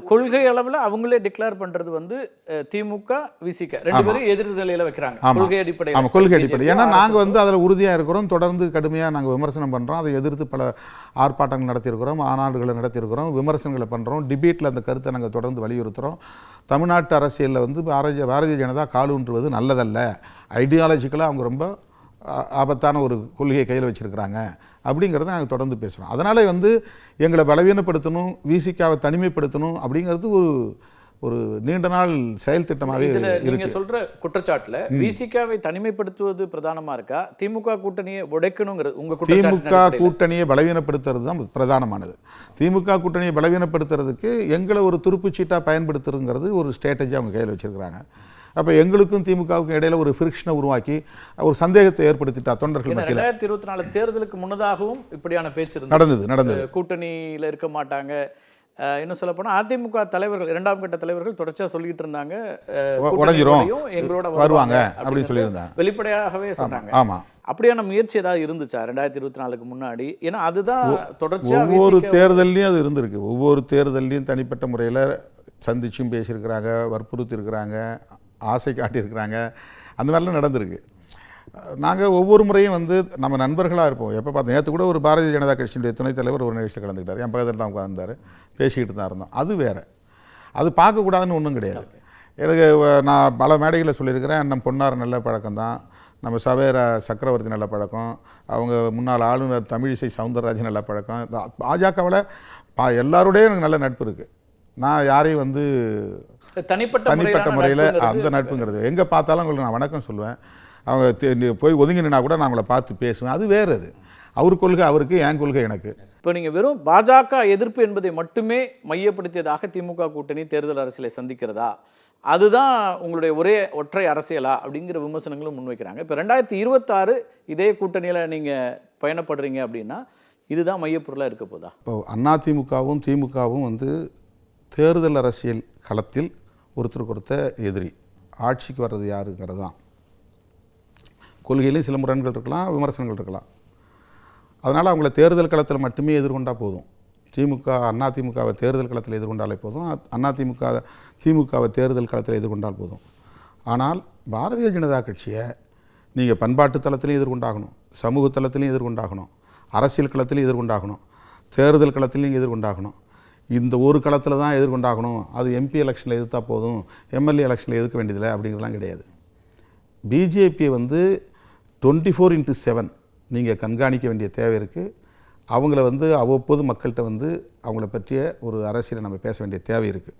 கொள்கை அளவில் அவங்களே டிக்ளேர் பண்றது வந்து திமுக விசிக ரெண்டு பேரும் எதிர்நிலையில வைக்கிறாங்க கொள்கை அடிப்படையில். ஆமாம், கொள்கை அடிப்படை. ஏன்னா நாங்கள் வந்து அதில் உறுதியாக இருக்கிறோம், தொடர்ந்து கடுமையாக நாங்கள் விமர்சனம் பண்ணுறோம், அதை எதிர்த்து பல ஆர்ப்பாட்டங்கள் நடத்தியிருக்கிறோம், மாநாடுகளை நடத்தியிருக்கிறோம், விமர்சனங்களை பண்ணுறோம், டிபேட்டில் அந்த கருத்தை நாங்கள் தொடர்ந்து வலியுறுத்துகிறோம். தமிழ்நாட்டு அரசியலில் வந்து பாரதிய ஜனதா காலூன்றுவது நல்லதல்ல, ஐடியாலஜிக்கலாக அவங்க ரொம்ப ஆபத்தான ஒரு கொள்கையை கையில் வச்சுருக்கிறாங்க அப்படிங்கிறத நாங்கள் தொடர்ந்து பேசுகிறோம். அதனால் வந்து எங்களை பலவீனப்படுத்தணும், விசிகாவை தனிமைப்படுத்தணும் அப்படிங்கிறது ஒரு நீண்ட நாள் செயல் திட்டமாகவே இருக்கு. நீங்கள் சொல்கிற குற்றச்சாட்டில் விசிகாவை தனிமைப்படுத்துவது பிரதானமாக இருக்கா, திமுக கூட்டணியை உடைக்கணுங்கிறது உங்கள் திமுக கூட்டணியை பலவீனப்படுத்துறது தான் பிரதானமானது. திமுக கூட்டணியை பலவீனப்படுத்துறதுக்கு எங்களை ஒரு துருப்புச்சீட்டாக பயன்படுத்துறதுங்கிறது ஒரு ஸ்ட்ராட்டஜி அவங்க கையில் வச்சுருக்கிறாங்க. அப்போ எங்களுக்கும் திமுகவுக்கும் இடையில ஒரு ஃபிரிக்ஷனை உருவாக்கி ஒரு சந்தேகத்தை ஏற்படுத்திட்டா தொண்டர்கள் மத்தியில். 2024 தேர்தலுக்கு முன்னதாகவும் இப்படியான பேச்சு நடந்தது. கூட்டணியில் இருக்க மாட்டாங்க. இன்னும் சொல்ல போனால் அதிமுக தலைவர்கள், இரண்டாம் கட்ட தலைவர்கள் தொடர்ச்சியாக சொல்லிட்டு இருந்தாங்க, உடஞ்சிரும், எங்களோட வருவாங்க அப்படின்னு சொல்லியிருந்தாங்க, வெளிப்படையாகவே சொன்னாங்க. ஆமாம், அப்படியான முயற்சி ஏதாவது இருந்துச்சா 2024க்கு முன்னாடி? ஏன்னா அதுதான் தொடர்ச்சியாக ஒவ்வொரு தேர்தல்லையும் அது இருந்திருக்கு. ஒவ்வொரு தேர்தல்லையும் தனிப்பட்ட முறையில் சந்திச்சும் பேசியிருக்கிறாங்க, வற்புறுத்தி இருக்கிறாங்க, ஆசை காட்டியிருக்கிறாங்க, அந்த மாதிரிலாம் நடந்திருக்கு. நாங்கள் ஒவ்வொரு முறையும் வந்து நம்ம நண்பர்களாக இருப்போம். எப்போ பார்த்தோம், நேற்று கூட ஒரு பாரதிய ஜனதா கட்சியினுடைய துணைத் தலைவர் ஒரு நிகழ்ச்சியில் கலந்துக்கிட்டார், என் பக்கத்தில் தான் உட்கார்ந்தார், பேசிக்கிட்டு தான் இருந்தோம். அது வேறு, அது பார்க்கக்கூடாதுன்னு ஒன்றும் கிடையாது. எனக்கு நான் பல மேடைகளில் சொல்லியிருக்கிறேன், நம்ம பொன்னார் நல்ல பழக்கம் தான், நம்ம சவேரா சக்கரவர்த்தி நல்ல பழக்கம், அவங்க முன்னாள் ஆளுநர் தமிழிசை சவுந்தரராஜன் நல்ல பழக்கம். பாஜகவில் எல்லாரோடையும் எனக்கு நல்ல நட்பு இருக்குது. நான் யாரையும் வந்து தனிப்பட்ட முறையில் அந்த நட்புங்கிறது எங்கே பார்த்தாலும் உங்களுக்கு நான் வணக்கம் சொல்லுவேன். அவங்க போய் ஒதுங்கினா கூட நான் அவங்கள பார்த்து பேசுவேன். அது வேறு, அது அவர் கொள்கை அவருக்கு, என் கொள்கை எனக்கு. இப்போ நீங்கள் வெறும் பாஜக எதிர்ப்பு என்பதை மட்டுமே மையப்படுத்தியதாக திமுக கூட்டணி தேர்தல் அரசியலை சந்திக்கிறதா, அதுதான் உங்களுடைய ஒற்றை அரசியலா அப்படிங்கிற விமர்சனங்களும் முன்வைக்கிறாங்க. இப்போ 2026 இதே கூட்டணியில் நீங்கள் பயணப்படுறீங்க அப்படின்னா இதுதான் மையப்பொருளாக இருக்க போதா? இப்போ அதிமுகவும் திமுகவும் வந்து தேர்தல் அரசியல் களத்தில் ஒருத்தருக்கு எதிரி, ஆட்சிக்கு வர்றது யாருங்கிறது தான். கொள்கையிலையும் சில முரண்கள் இருக்கலாம், விமர்சனங்கள் இருக்கலாம். அதனால் அவங்கள தேர்தல் களத்தில் மட்டுமே எதிர்கொண்டால் போதும். அதிமுகவை தேர்தல் களத்தில் எதிர்கொண்டாலே போதும், திமுகவை தேர்தல் களத்தில் எதிர்கொண்டால் போதும். ஆனால் பாரதிய ஜனதா கட்சியை நீங்கள் பண்பாட்டு தளத்திலையும் எதிர்கொண்டாகணும், சமூக தளத்திலையும் எதிர்கொண்டாகணும், அரசியல் களத்திலையும் எதிர்கொண்டாகணும், தேர்தல் களத்திலையும் எதிர்கொண்டாகணும். இந்த ஒரு களத்தில் தான் எதிர்கொண்டாகணும், அது எம்பி எலெக்ஷனில் எதிர்த்தா போதும், எம்எல்ஏ எலெக்ஷனில் எதிர்க்க வேண்டியதில்லை அப்படிங்கிறதுலாம் கிடையாது. பிஜேபியை வந்து 24/7 நீங்கள் கண்காணிக்க வேண்டிய தேவை இருக்குது. அவங்கள வந்து அவ்வப்போது மக்கள்கிட்ட வந்து அவங்கள பற்றிய ஒரு அரசியலை நம்ம பேச வேண்டிய தேவை இருக்குது.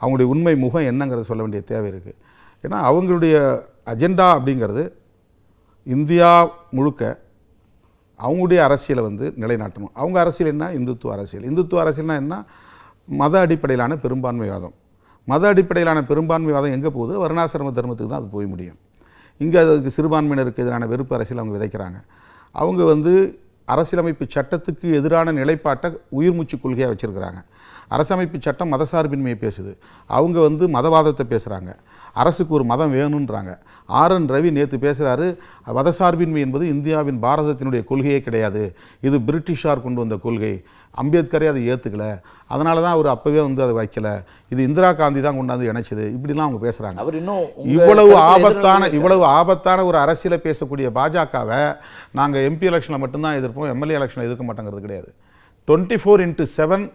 அவங்களுடைய உண்மை முகம் என்னங்கிறத சொல்ல வேண்டிய தேவை இருக்குது. ஏன்னா அவங்களுடைய அஜெண்டா அப்படிங்கிறது இந்தியா முழுக்க அவங்களுடைய அரசியலை வந்து நிலைநாட்டணும். அவங்க அரசியல் என்ன? இந்துத்துவ அரசியல். இந்துத்துவ அரசியல்னால் என்ன? மத அடிப்படையிலான பெரும்பான்மைவாதம். மத அடிப்படையிலான பெரும்பான்மைவாதம் எங்கே போகுது? வர்ணாசிரம தர்மத்துக்கு தான் அது போய் முடியும். இங்கே அதுக்கு சிறுபான்மையினருக்கு எதிரான வெறுப்பு அரசியல் அவங்க விதைக்கிறாங்க. அவங்க வந்து அரசியலமைப்பு சட்டத்துக்கு எதிரான நிலைப்பாட்டை உயிர்மூச்சு கொள்கையாக வச்சுருக்கிறாங்க. அரசமைப்பு சட்டம் மதசார்பின்மையை பேசுது, அவங்க வந்து மதவாதத்தை பேசுகிறாங்க. அரசுக்கு ஒரு மதம் வேணுன்றாங்க. ஆர்.என். ரவி நேற்று பேசுகிறாரு, மதசார்பின்மை என்பது இந்தியாவின் பாரதத்தினுடைய கொள்கையே கிடையாது, இது பிரிட்டிஷார் கொண்டு வந்த கொள்கை, அம்பேத்கரே அதை ஏற்றுக்கலை, அதனால தான் அவர் அப்போவே வந்து அதை வைக்கலை, இது இந்திரா காந்தி தான் கொண்டாந்து இணைச்சது, இப்படிலாம் அவங்க பேசுகிறாங்க. அவர் இன்னும் இவ்வளவு ஆபத்தான ஒரு அரசியலை பேசக்கூடிய பாஜகவை நாங்கள் எம்பி எலெக்ஷனில் மட்டும்தான் எதிர்ப்போம், எம்எல்ஏ எலெக்ஷனில் எதிர்க்க மாட்டேங்கிறது கிடையாது. 24/7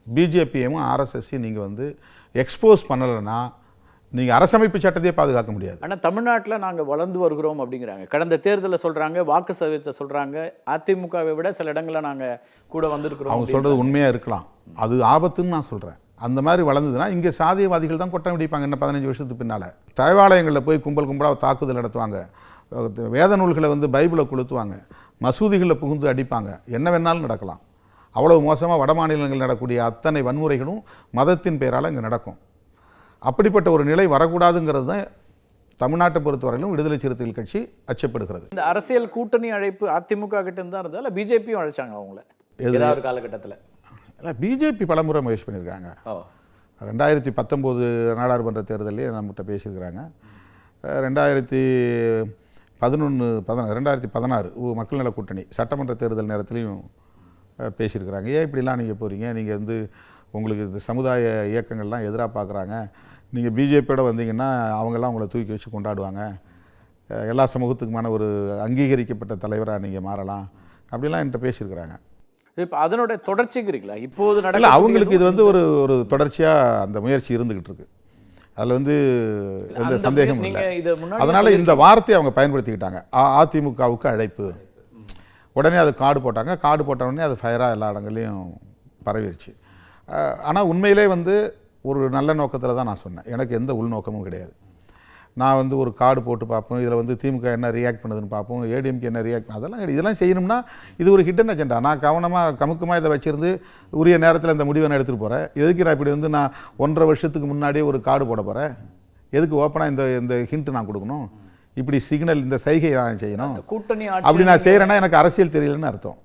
பிஜேபியையும் ஆர்எஸ்எஸ்ஸையும் நீங்கள் வந்து எக்ஸ்போஸ் பண்ணலைன்னா நீங்கள் அரசமைப்பு சட்டத்தையே பாதுகாக்க முடியாது. ஆனால் தமிழ்நாட்டில் நாங்கள் வளர்ந்து வருகிறோம் அப்படிங்கிறாங்க. கடந்த தேர்தலில் சொல்கிறாங்க, வாக்கு சதவீதத்தை சொல்கிறாங்க, அதிமுகவை விட சில இடங்களில் நாங்கள் கூட வந்திருக்கிறோம். அவங்க சொல்கிறது உண்மையாக இருக்கலாம், அது ஆபத்துன்னு நான் சொல்கிறேன். அந்த மாதிரி வளர்ந்ததுன்னா இங்கே சாதியவாதிகள் தான் கொட்டம் அடிப்பாங்க. இன்னும் 15 வருஷத்துக்கு பின்னால் தேவாலயங்களில் போய் கும்பலாக தாக்குதல் நடத்துவாங்க, வேத நூல்களை வந்து பைபிளை கொளுத்துவாங்க, மசூதிகளில் புகுந்து அடிப்பாங்க, என்ன வேணாலும் நடக்கலாம். அவ்வளவு மோசமாக வட மாநிலங்கள் நடக்கக்கூடிய அத்தனை வன்முறைகளும் மதத்தின் பெயரால் இங்கே நடக்கும். அப்படிப்பட்ட ஒரு நிலை வரக்கூடாதுங்கிறது தான் தமிழ்நாட்டை பொறுத்தவரையிலும் விடுதலை சிறுத்தைகள் கட்சி அச்சப்படுகிறது. இந்த அரசியல் கூட்டணி அழைப்பு அதிமுக கிட்ட தான் இருந்தால் இல்லை பிஜேபியும் அழைச்சாங்க அவங்கள ஏதாவது காலகட்டத்தில்? இல்லை, பிஜேபி பலமுறை முயற்சி பண்ணியிருக்காங்க. 2019 நாடாளுமன்ற தேர்தலே நம்மகிட்ட பேசியிருக்கிறாங்க. 2016 மக்கள் நல கூட்டணி சட்டமன்ற தேர்தல் நேரத்துலையும் பேசியிருக்கிறாங்க. ஏன் இப்படிலாம் நீங்கள் போகிறீங்க, நீங்கள் வந்து உங்களுக்கு இந்த சமுதாய இயக்கங்கள்லாம் எதிராக பார்க்குறாங்க, நீங்கள் பிஜேபியோட வந்தீங்கன்னா அவங்கெல்லாம் உங்களை தூக்கி வச்சு கொண்டாடுவாங்க, எல்லா சமூகத்துக்குமான ஒரு அங்கீகரிக்கப்பட்ட தலைவராக நீங்கள் மாறலாம் அப்படிலாம் என்கிட்ட பேசியிருக்கிறாங்க. இப்போ அதனுடைய தொடர்ச்சிங்கிறீங்களா இப்போது இல்லை, நடக்கக்கூடிய அவங்களுக்கு இது வந்து ஒரு தொடர்ச்சியாக அந்த முயற்சி இருந்துக்கிட்டு இருக்கு. அதில் வந்து எந்த அந்த சந்தேகமும் நீங்க இல்லை. இதை முன்னாடி அதனால் இந்த வார்த்தையை அவங்க பயன்படுத்திக்கிட்டாங்க. அதிமுகவுக்கு அழைப்பு. உடனே அது கார்டு போட்டாங்க. கார்டு போட்ட உடனே அது ஃபயராக எல்லா இடங்கள்லையும் பரவிடுச்சு. ஆனால் உண்மையிலே வந்து ஒரு நல்ல நோக்கத்தில் தான் நான் சொன்னேன். எனக்கு எந்த உள்நோக்கமும் கிடையாது. நான் வந்து ஒரு கார்டு போட்டு பார்ப்போம், இதில் வந்து திமுக என்ன ரியாக்ட் பண்ணுதுன்னு பார்ப்போம், ஏடிஎம்கே என்ன ரியாக்ட், அதெல்லாம் கிடையாது. இதெல்லாம் செய்யணும்னா இது ஒரு ஹிடன் அஜெண்டா. நான் கமுக்கமாக இதை வச்சிருந்து உரிய நேரத்தில் இந்த முடிவை நான் எடுத்துகிட்டு போகிறேன். எதுக்கு நான் இப்படி வந்து நான் 1.5 வருஷத்துக்கு முன்னாடியே ஒரு கார்டு போட போகிறேன்? எதுக்கு ஓப்பனாக இந்த ஹிண்ட் நான் கொடுக்கணும்? இப்படி சிக்னல், இந்த சைகை நான் செய்யணும்? கூட்டணி அப்படி ஆட்சி நான் செய்கிறேன்னா எனக்கு அரசியல் தெரியலன்னு அர்த்தம்.